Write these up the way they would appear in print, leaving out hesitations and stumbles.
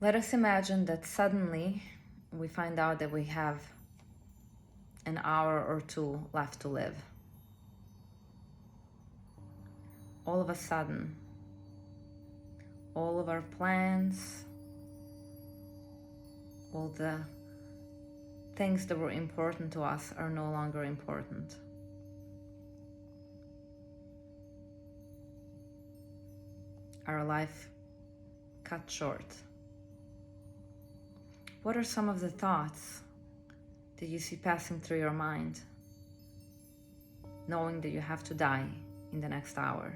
Let us imagine that suddenly we find out that we have an hour or two left to live. All of a sudden, all of our plans, all the things that were important to us are no longer important. Our life cut short. What are some of the thoughts that you see passing through your mind, knowing that you have to die in the next hour?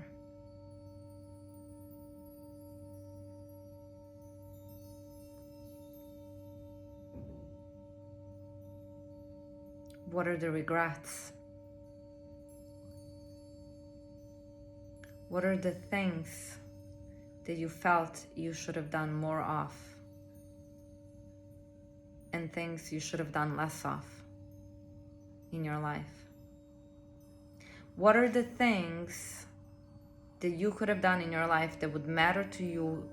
What are the regrets? What are the things that you felt you should have done more of, and things you should have done less of in your life? What are the things that you could have done in your life that would matter to you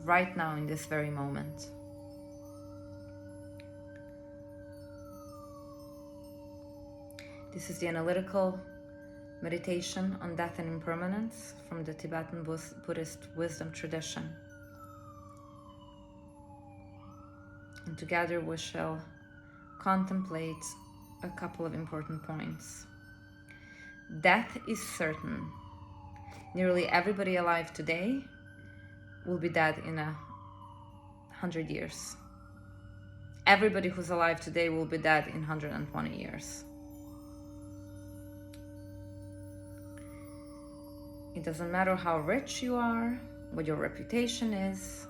right now in this very moment? This is the analytical meditation on death and impermanence from the Tibetan Buddhist wisdom tradition. And together we shall contemplate a couple of important points. Death is certain. Nearly everybody alive today will be dead in 100 years. Everybody who's alive today will be dead in 120 years. It doesn't matter how rich you are, what your reputation is.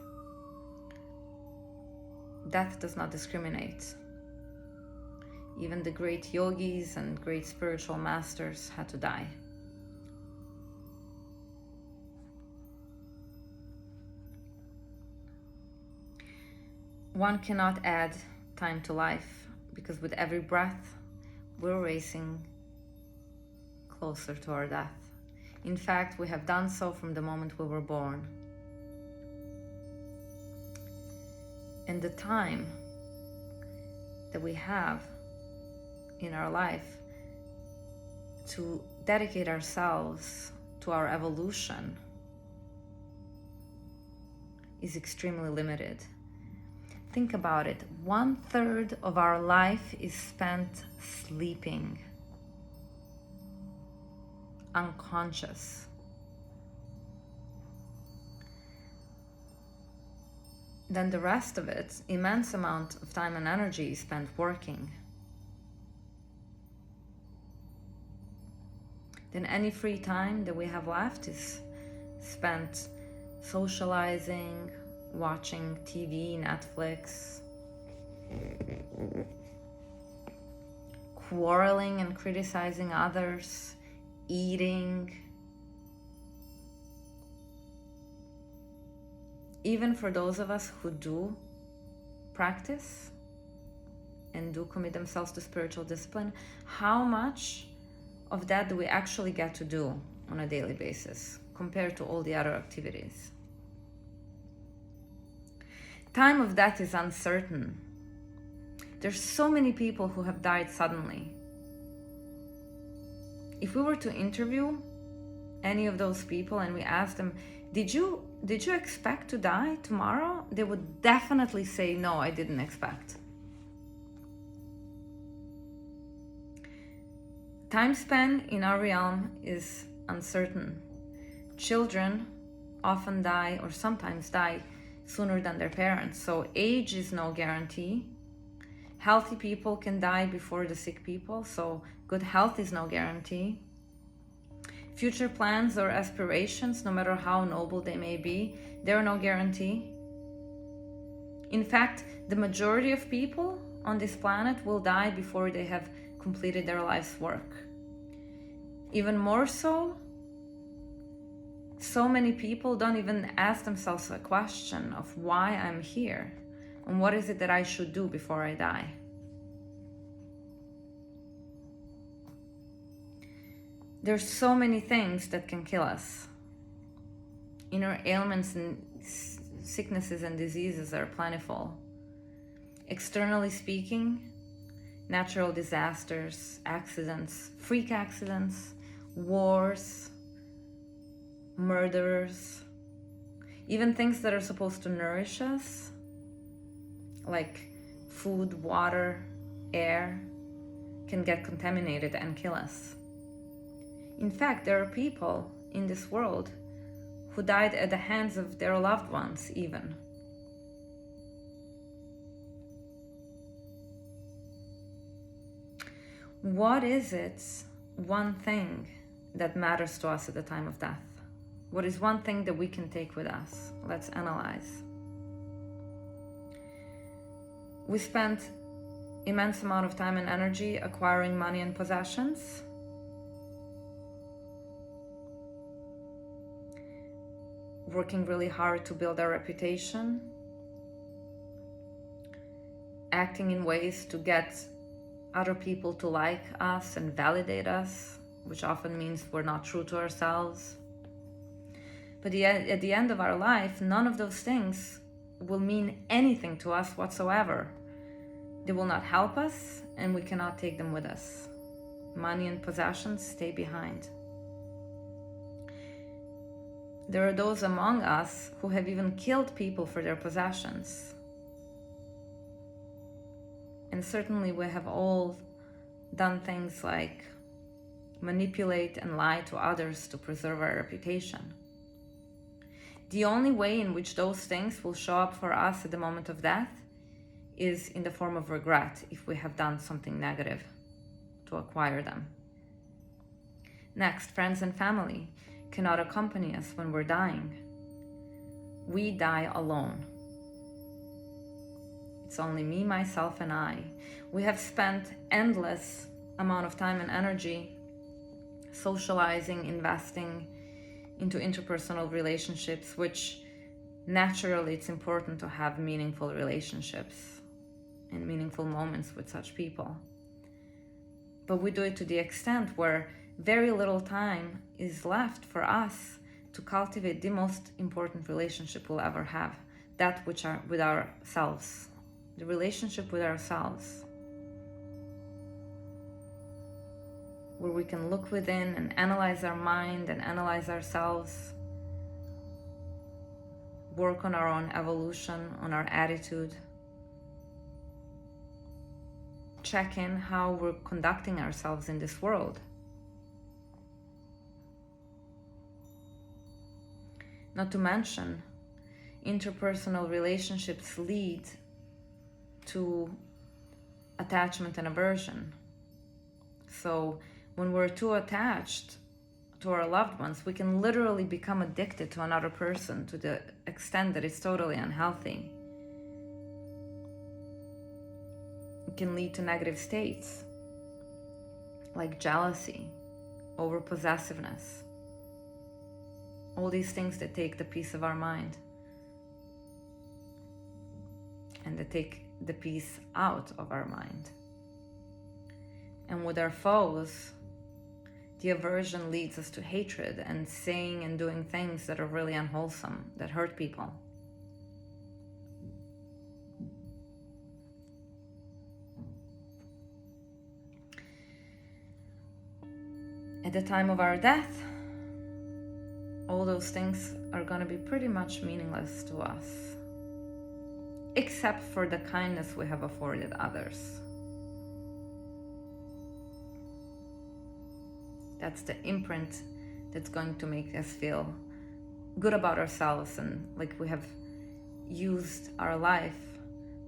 Death does not discriminate. Even the great yogis and great spiritual masters had to die. One cannot add time to life, because with every breath, we're racing closer to our death. In fact, we have done so from the moment we were born. And the time that we have in our life to dedicate ourselves to our evolution is extremely limited. Think about it. 1/3 of our life is spent sleeping, unconscious. Then the rest of it, immense amount of time and energy, is spent working. Then any free time that we have left is spent socializing, watching TV, Netflix, quarreling and criticizing others, eating. Even for those of us who do practice and do commit themselves to spiritual discipline, how much of that do we actually get to do on a daily basis compared to all the other activities? Time of death is uncertain. There's so many people who have died suddenly. If we were to interview any of those people and we asked them, did you expect to die tomorrow? They would definitely say, no, I didn't expect. Time span in our realm is uncertain. Children often die, or sometimes die, sooner than their parents. So age is no guarantee. Healthy people can die before the sick people, so good health is no guarantee. Future plans or aspirations, no matter how noble they may be, they're no guarantee. In fact, the majority of people on this planet will die before they have completed their life's work. Even more so, so many people don't even ask themselves a question of why I'm here and what is it that I should do before I die. There's so many things that can kill us. Inner ailments and sicknesses and diseases are plentiful. Externally speaking, natural disasters, accidents, freak accidents, wars, murderers, even things that are supposed to nourish us, like food, water, air, can get contaminated and kill us. In fact, there are people in this world who died at the hands of their loved ones even. What is it, one thing that matters to us at the time of death? What is one thing that we can take with us? Let's analyze. We spent immense amount of time and energy acquiring money and possessions. Working really hard to build our reputation. Acting in ways to get other people to like us and validate us, which often means we're not true to ourselves. But at the end of our life, none of those things will mean anything to us whatsoever. They will not help us, and we cannot take them with us. Money and possessions stay behind. There are those among us who have even killed people for their possessions. And certainly we have all done things like manipulate and lie to others to preserve our reputation. The only way in which those things will show up for us at the moment of death is in the form of regret if we have done something negative to acquire them. Next, friends and family cannot accompany us when we're dying. We die alone. It's only me, myself, and I. We have spent endless amount of time and energy socializing, investing into interpersonal relationships, which naturally it's important to have meaningful relationships and meaningful moments with such people. But we do it to the extent where very little time is left for us to cultivate the most important relationship we'll ever have, that which are with ourselves, the relationship with ourselves, where we can look within and analyze our mind and analyze ourselves, work on our own evolution, on our attitude, check in how we're conducting ourselves in this world. Not to mention, interpersonal relationships lead to attachment and aversion. So when we're too attached to our loved ones, we can literally become addicted to another person to the extent that it's totally unhealthy. It can lead to negative states like jealousy, over-possessiveness, all these things that take the peace of our mind and that take the peace out of our mind. And with our foes, the aversion leads us to hatred and saying and doing things that are really unwholesome, that hurt people. At the time of our death, all those things are going to be pretty much meaningless to us, except for the kindness we have afforded others. That's the imprint that's going to make us feel good about ourselves and like we have used our life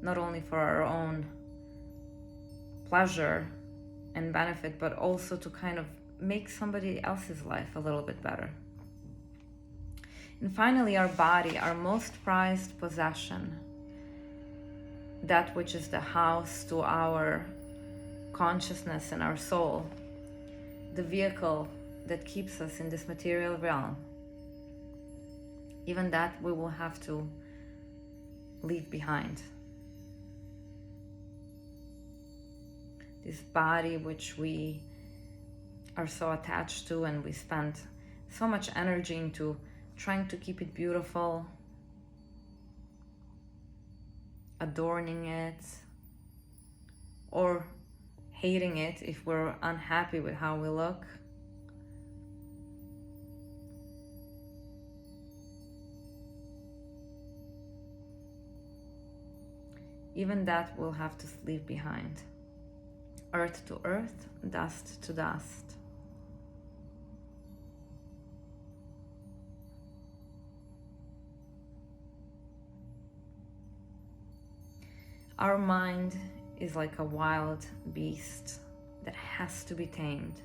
not only for our own pleasure and benefit, but also to kind of make somebody else's life a little bit better. And finally, our body, our most prized possession, that which is the house to our consciousness and our soul, the vehicle that keeps us in this material realm, even that we will have to leave behind. This body which we are so attached to, and we spend so much energy into trying to keep it beautiful, adorning it, or hating it if we're unhappy with how we look. Even that we'll have to leave behind. Earth to earth, dust to dust. Our mind is like a wild beast that has to be tamed.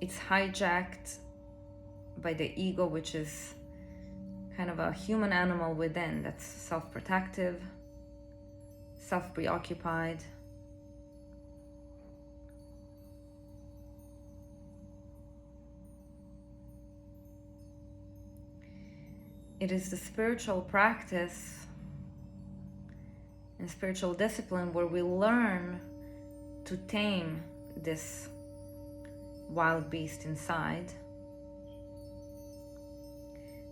It's hijacked by the ego, which is kind of a human animal within that's self-protective, self-preoccupied. It is the spiritual practice and spiritual discipline where we learn to tame this wild beast inside.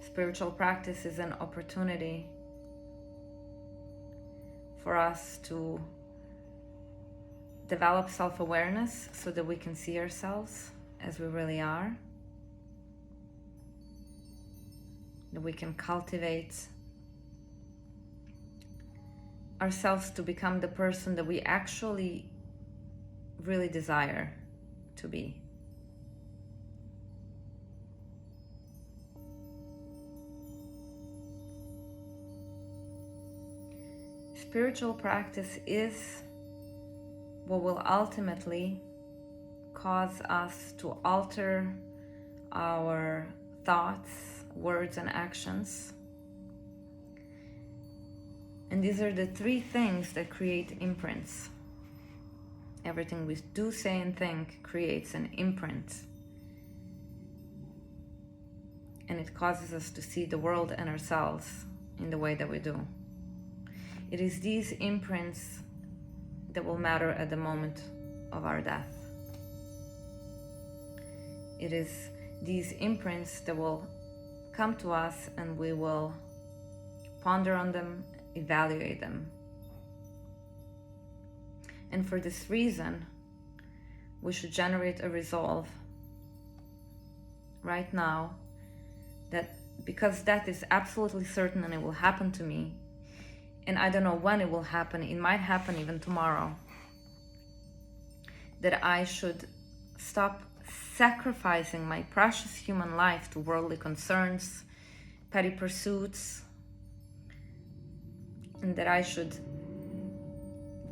Spiritual practice is an opportunity for us to develop self-awareness so that we can see ourselves as we really are, that we can cultivate ourselves to become the person that we actually really desire to be. Spiritual practice is what will ultimately cause us to alter our thoughts, words, and actions. And these are the three things that create imprints. Everything we do, say, and think creates an imprint. And it causes us to see the world and ourselves in the way that we do. It is these imprints that will matter at the moment of our death. It is these imprints that will come to us and we will ponder on them, evaluate them. And for this reason, we should generate a resolve right now that because death is absolutely certain and it will happen to me, and I don't know when it will happen, it might happen even tomorrow, that I should stop sacrificing my precious human life to worldly concerns, petty pursuits, and that I should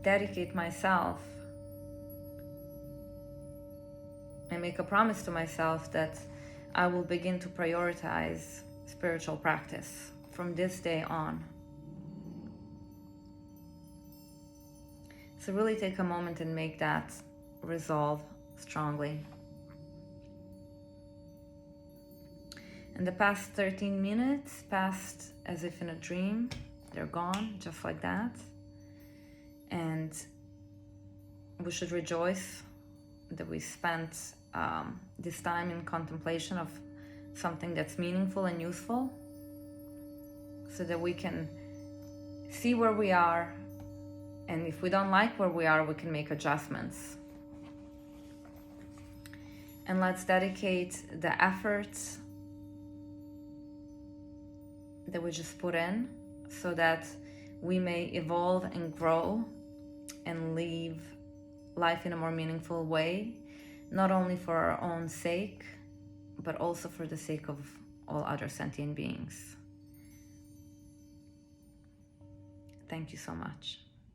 dedicate myself and make a promise to myself that I will begin to prioritize spiritual practice from this day on. So really take a moment and make that resolve strongly. And the past 13 minutes passed as if in a dream. They're gone, just like that. And we should rejoice that we spent this time in contemplation of something that's meaningful and useful, so that we can see where we are, and if we don't like where we are, we can make adjustments. And let's dedicate the efforts that we just put in so that we may evolve and grow and live life in a more meaningful way, not only for our own sake, but also for the sake of all other sentient beings. Thank you so much.